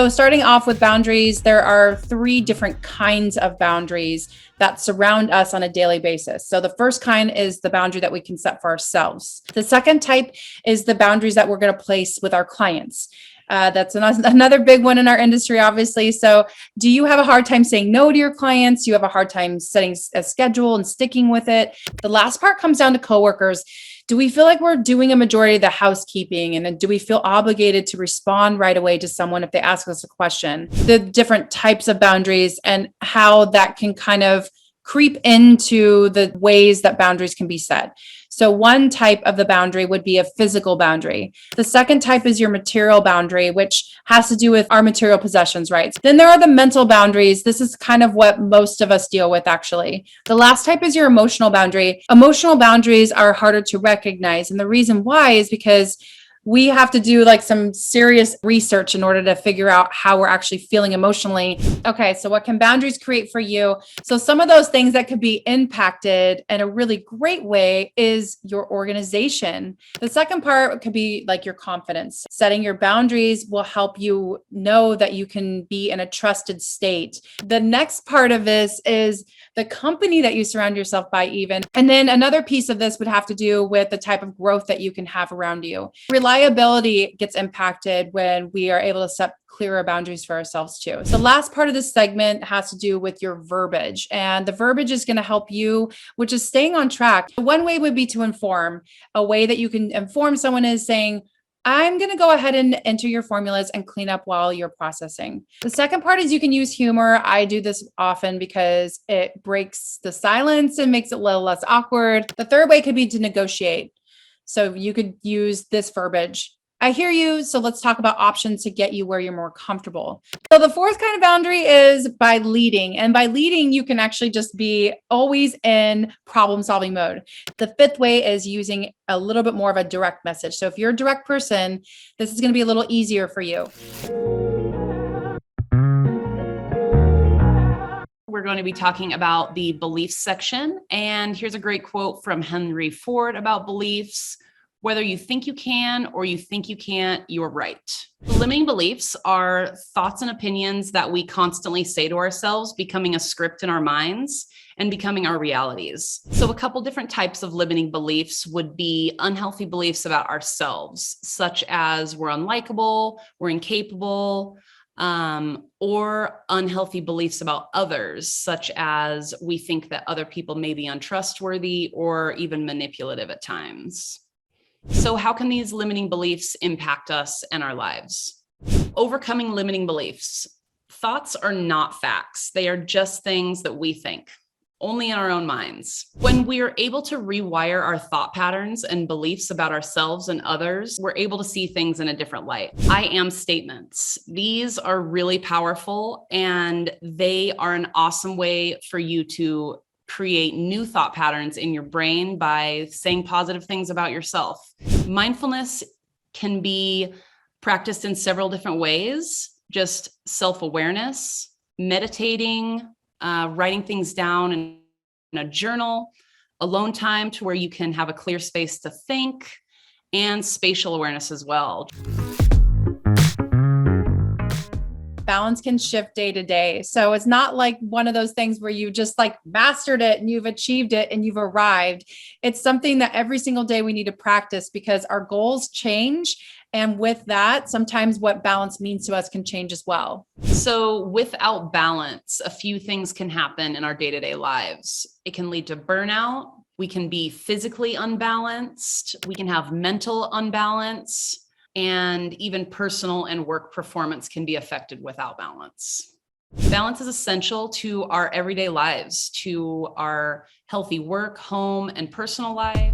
So starting off with boundaries, there are 3 different kinds of boundaries that surround us on a daily basis. So the first kind is the boundary that we can set for ourselves. The second type is the boundaries that we're going to place with our clients. That's another big one in our industry, obviously. So do you have a hard time saying no to your clients? Do you have a hard time setting a schedule and sticking with it? The last part comes down to coworkers. Do we feel like we're doing a majority of the housekeeping? And then do we feel obligated to respond right away to someone if they ask us a question? The different types of boundaries and how that can kind of creep into the ways that boundaries can be set. So one type of the boundary would be a physical boundary. The second type is your material boundary, which has to do with our material possessions, right? Then there are the mental boundaries. This is kind of what most of us deal with, actually. The last type is your emotional boundary. Emotional boundaries are harder to recognize. And the reason why is because we have to do like some serious research in order to figure out how we're actually feeling emotionally. Okay, so what can boundaries create for you? So some of those things that could be impacted in a really great way is your organization. The second part could be like your confidence. Setting your boundaries will help you know that you can be in a trusted state. The next part of this is the company that you surround yourself by even. And then another piece of this would have to do with the type of growth that you can have around you. Reliability gets impacted when we are able to set clearer boundaries for ourselves too. So the last part of this segment has to do with your verbiage, and the verbiage is going to help you, which is staying on track. One way would be to inform. A way that you can inform someone is saying, I'm going to go ahead and enter your formulas and clean up while you're processing. The second part is you can use humor. I do this often because it breaks the silence and makes it a little less awkward. The third way could be to negotiate. So you could use this verbiage. I hear you, so let's talk about options to get you where you're more comfortable. So the fourth kind of boundary is by leading. And by leading, you can actually just be always in problem-solving mode. The fifth way is using a little bit more of a direct message. So if you're a direct person, this is going to be a little easier for you. We're going to be talking about the beliefs section. And here's a great quote from Henry Ford about beliefs. Whether you think you can or you think you can't, you're right. Limiting beliefs are thoughts and opinions that we constantly say to ourselves, becoming a script in our minds and becoming our realities. So a couple different types of limiting beliefs would be unhealthy beliefs about ourselves, such as we're unlikable, we're incapable, or unhealthy beliefs about others, such as we think that other people may be untrustworthy or even manipulative at times. So how can these limiting beliefs impact us and our lives? Overcoming limiting beliefs. Thoughts are not facts. They are just things that we think, only in our own minds. When we are able to rewire our thought patterns and beliefs about ourselves and others, we're able to see things in a different light. I am statements. These are really powerful, and they are an awesome way for you to create new thought patterns in your brain by saying positive things about yourself. Mindfulness can be practiced in several different ways, just self-awareness, meditating, writing things down in a journal, alone time to where you can have a clear space to think, and spatial awareness as well. Balance can shift day to day. So it's not like one of those things where you just like mastered it and you've achieved it and you've arrived. It's something that every single day we need to practice because our goals change. And with that, sometimes what balance means to us can change as well. So without balance, a few things can happen in our day-to-day lives. It can lead to burnout. We can be physically unbalanced. We can have mental unbalance. And even personal and work performance can be affected without balance. Balance is essential to our everyday lives, to our healthy work, home, and personal life.